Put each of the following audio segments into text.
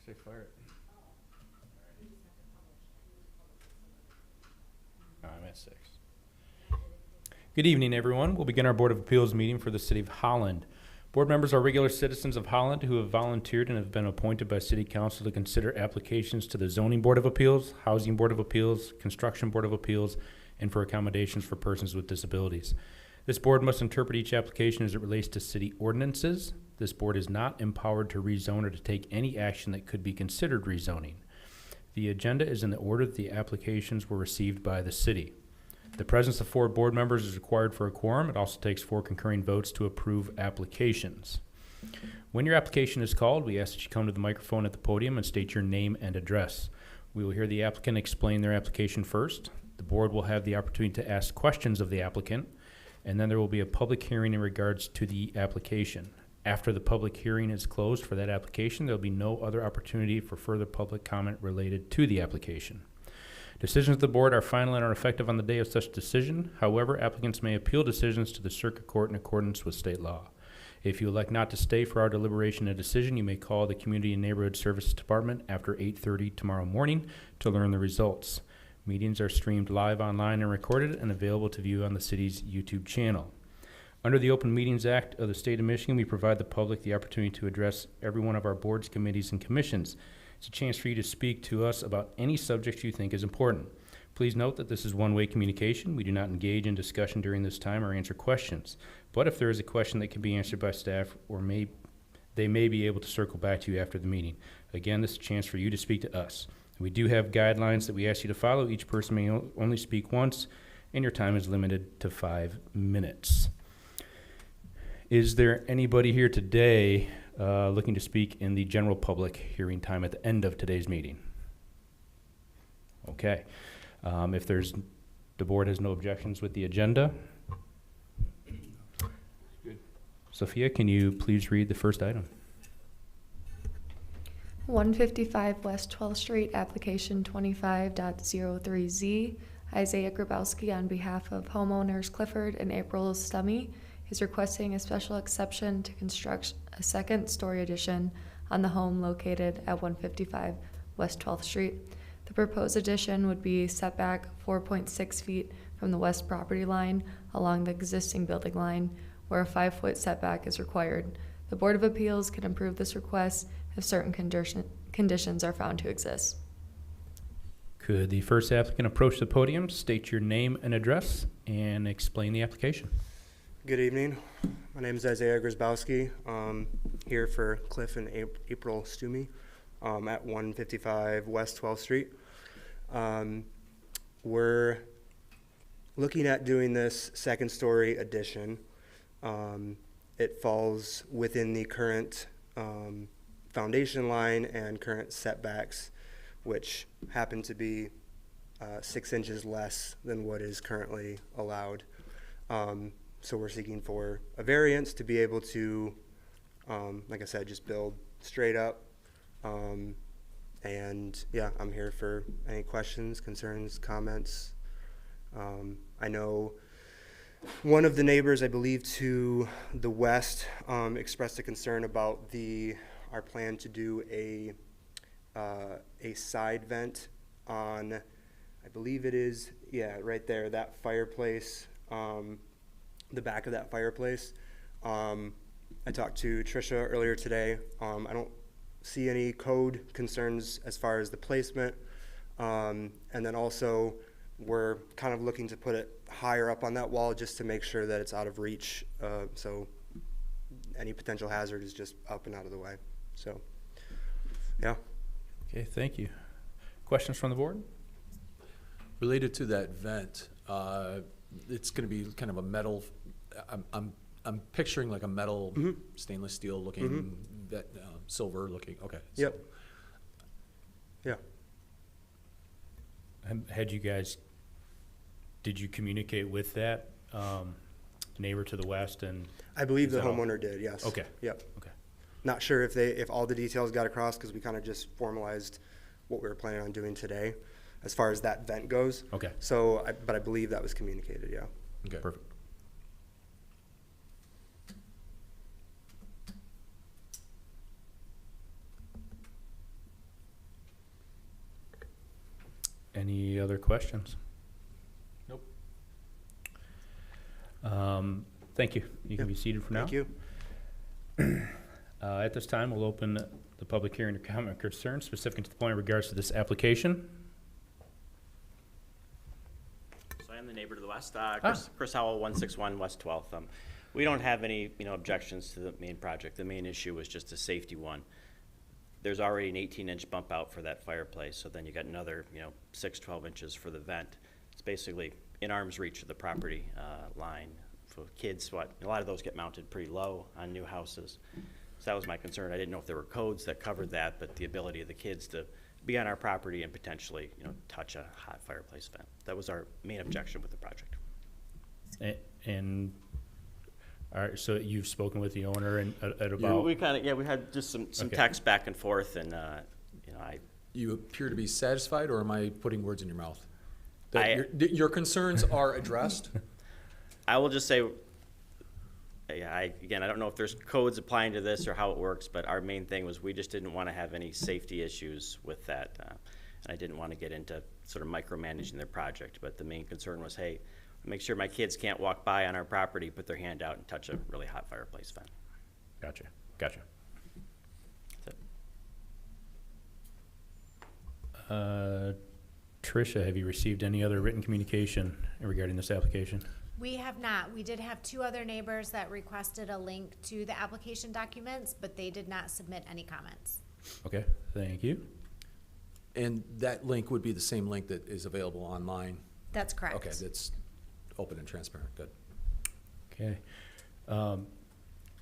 Say fire it. Oh, I'm at 6. Good evening, everyone. We'll begin our Board of Appeals meeting for the City of Holland. Board members are regular citizens of Holland who have volunteered and have been appointed by City Council to consider applications to the Zoning Board of Appeals, Housing Board of Appeals, Construction Board of Appeals, and for accommodations for persons with disabilities. This board must interpret each application as it relates to city ordinances. This board is not empowered to rezone or to take any action that could be considered rezoning. The agenda is in the order that the applications were received by the city. The presence of 4 board members is required for a quorum. It also takes 4 concurring votes to approve applications. When your application is called, we ask that you come to the microphone at the podium and state your name and address. We will hear the applicant explain their application first. The board will have the opportunity to ask questions of the applicant, and then there will be a public hearing in regards to the application. After the public hearing is closed for that application, there will be no other opportunity for further public comment related to the application. Decisions of the board are final and are effective on the day of such decision. However, applicants may appeal decisions to the circuit court in accordance with state law. If you elect not to stay for our deliberation and decision, you may call the Community and Neighborhood Services Department after 8:30 tomorrow morning to learn the results. Meetings are streamed live online and recorded and available to view on the city's YouTube channel. Under the Open Meetings Act of the State of Michigan, we provide the public the opportunity to address every one of our boards, committees, and commissions. It's a chance for you to speak to us about any subject you think is important. Please note that this is one-way communication. We do not engage in discussion during this time or answer questions. But if there is a question that can be answered by staff, or they may be able to circle back to you after the meeting. Again, this is a chance for you to speak to us. We do have guidelines that we ask you to follow. Each person may only speak once, and your time is limited to 5 minutes. Is there anybody here today looking to speak in the general public hearing time at the end of today's meeting? Okay. If the board has no objections with the agenda. Good. Sophia, can you please read the first item? 155 West 12th Street, application 25.03Z. Isaiah Grabowski on behalf of homeowners Clifford and April Stummy is requesting a special exception to construct a second-story addition on the home located at 155 West 12th Street. The proposed addition would be set back 4.6 feet from the west property line along the existing building line, where a 5-foot setback is required. The Board of Appeals can approve this request if certain conditions are found to exist. Could the first applicant approach the podium, state your name and address, and explain the application? Good evening. My name is Isaiah Grabowski. Here for Cliff and April Stumey at 155 West 12th Street. We're looking at doing this second-story addition. It falls within the current foundation line and current setbacks, which happen to be 6 inches less than what is currently allowed. So we're seeking for a variance to be able to, like I said, just build straight up. And yeah, I'm here for any questions, concerns, comments. I know one of the neighbors, I believe to the west, expressed a concern about our plan to do a side vent on, I believe it is, yeah, right there, that fireplace, the back of that fireplace. I talked to Trisha earlier today. I don't see any code concerns as far as the placement. And then also we're kind of looking to put it higher up on that wall just to make sure that it's out of reach. So any potential hazard is just up and out of the way. So, yeah. Okay, thank you. Questions from the board? Related to that vent, it's going to be kind of a metal. I'm picturing like a metal, stainless steel looking, silver looking. Okay. Yep. Yeah. Did you communicate with that neighbor to the west? And I believe the homeowner did. Yes. Okay. Yep. Okay. Not sure if all the details got across because we kind of just formalized what we were planning on doing today, as far as that vent goes. Okay. So, but I believe that was communicated. Yeah. Okay. Perfect. other questions? Nope. Thank you. You can Yep. be seated for now. Thank you. At this time, we'll open the public hearing to comment or concern specific to the point in regards to this application. So I am the neighbor to the west, Chris Howell, 161 West 12th. We don't have any, objections to the main project. The main issue was just a safety one. There's already an 18-inch bump out for that fireplace, so then you got another, 6, 12 inches for the vent. It's basically in arm's reach of the property line. For kids, a lot of those get mounted pretty low on new houses. So that was my concern. I didn't know if there were codes that covered that, but the ability of the kids to be on our property and potentially, touch a hot fireplace vent. That was our main objection with the project. And, all right, so you've spoken with the owner and at We about, we had just some Okay. text back and forth, and You appear to be satisfied, or am I putting words in your mouth? I- Your concerns are addressed? I will just say, I don't know if there's codes applying to this or how it works, but our main thing was we just didn't want to have any safety issues with that, and I didn't want to get into sort of micromanaging their project. But the main concern was, hey, make sure my kids can't walk by on our property, put their hand out, and touch a really hot fireplace vent. gotcha. That's it. Tricia, have you received any other written communication regarding this application? We have not. We did have 2 other neighbors that requested a link to the application documents, but they did not submit any comments. Okay, thank you. And that link would be the same link that is available online? That's correct. Okay, that's open and transparent, good. Okay.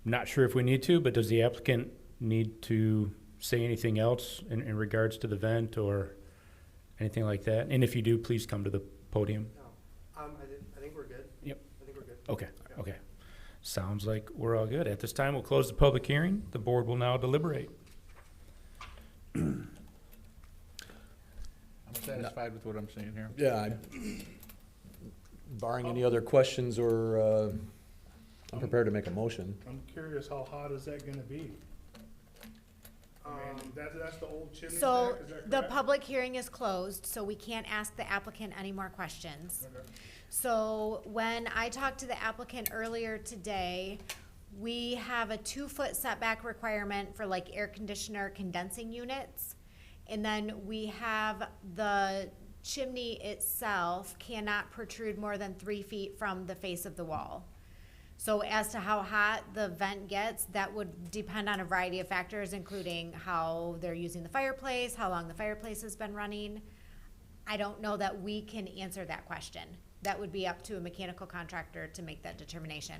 Not sure if we need to, but does the applicant need to say anything else in regards to the vent or anything like that? And if you do, please come to the podium. No, I think we're good. Yep. I think we're good. Okay, okay. Sounds like we're all good. At this time, we'll close the public hearing. The board will now deliberate. I'm satisfied with what I'm seeing here. Yeah, barring any other questions or, I'm prepared to make a motion. I'm curious, how hot is that gonna be? I mean, that's the old chimney So stack, is that the correct? public hearing is closed, so we can't ask the applicant any more questions. Okay. So when I talked to the applicant earlier today, we have a 2-foot setback requirement for like air conditioner condensing units. And then we have the chimney itself cannot protrude more than 3 feet from the face of the wall. So as to how hot the vent gets, that would depend on a variety of factors, including how they're using the fireplace, how long the fireplace has been running. I don't know that we can answer that question. That would be up to a mechanical contractor to make that determination.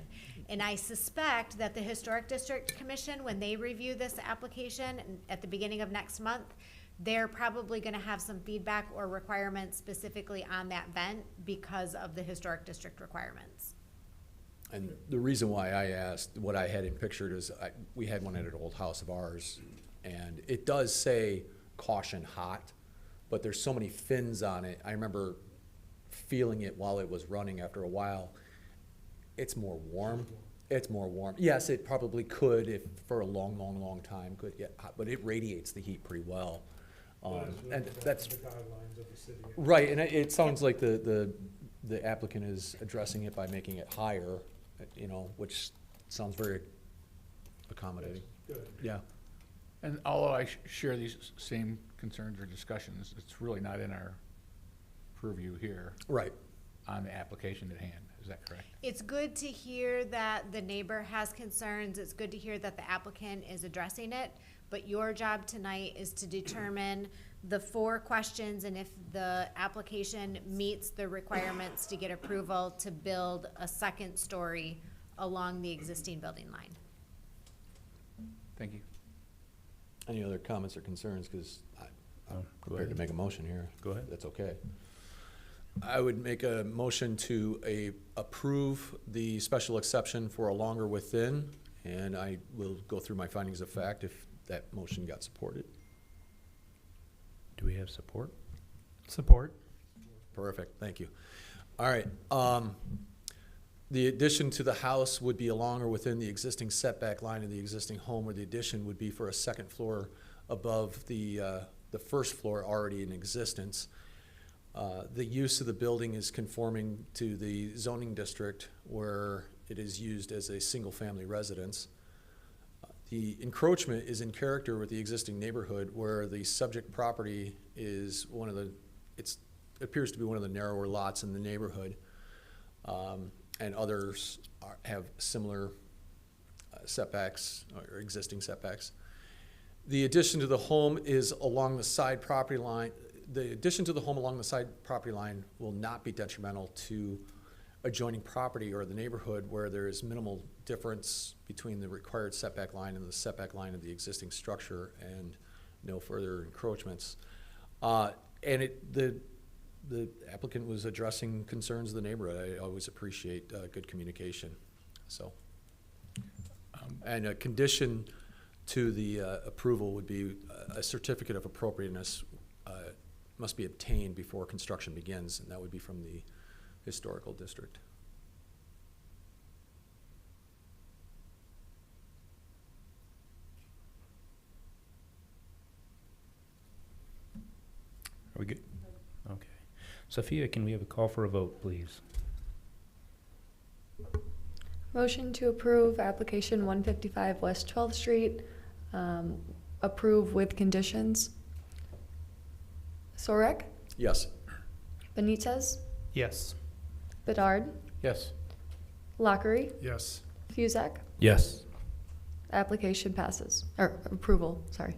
And I suspect that the Historic District Commission, when they review this application at the beginning of next month, they're probably gonna have some feedback or requirements specifically on that vent because of the Historic District requirements. And the reason why I asked, what I had in pictured is, we had one at an old house of ours, and it does say caution hot, but there's so many fins on it. I remember feeling it while it was running. After a while, it's more warm. It's more warm. Yes, it probably could, if for a long time, could get hot, but it radiates the heat pretty well. And that's The guidelines of the city. right, and it sounds like the applicant is addressing it by making it higher, which sounds very accommodating. Good. Yeah. And although I share these same concerns or discussions, it's really not in our purview here Right. on the application at hand. Is that correct? It's good to hear that the neighbor has concerns. It's good to hear that the applicant is addressing it. But your job tonight is to determine the 4 questions and if the application meets the requirements to get approval to build a 2nd story along the existing building line. Thank you. Any other comments or concerns? Because I'm Go prepared to ahead. make a motion here. Go ahead. That's okay. I would make a motion to approve the special exception for a longer within, and I will go through my findings of fact if that motion got supported. Do we have support? Support. Perfect, thank you. All right, the addition to the house would be along or within the existing setback line of the existing home, or the addition would be for a 2nd floor above the 1st floor already in existence. The use of the building is conforming to the zoning district where it is used as a single-family residence. The encroachment is in character with the existing neighborhood where the subject property is appears to be one of the narrower lots in the neighborhood. And others have similar setbacks or existing setbacks. The addition to the home is along the side property line. The addition to the home along the side property line will not be detrimental to adjoining property or the neighborhood where there is minimal difference between the required setback line and the setback line of the existing structure and no further encroachments. And the applicant was addressing concerns of the neighborhood. I always appreciate good communication. So, and a condition to the approval would be a certificate of appropriateness must be obtained before construction begins, and that would be from the historical district. Are we good? Okay. Sophia, can we have a call for a vote, please? Motion to approve application 155 West 12th Street, approve with conditions. Sorek, Yes. Benitez, Yes. Bedard, Yes. Lockery, Yes. Fusak. Yes. Application passes, or approval, sorry.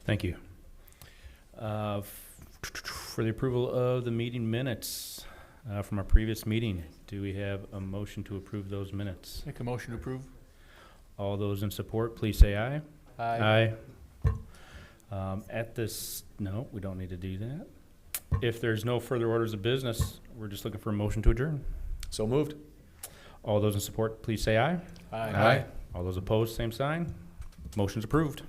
Thank you. For the approval of the meeting minutes from our previous meeting, do we have a motion to approve those minutes? Make a motion to approve. All those in support, please say aye. Aye. No, we don't need to do that. If there's no further orders of business, we're just looking for a motion to adjourn. So moved. All those in support, please say aye. Aye. All those opposed, same sign. Motion's approved.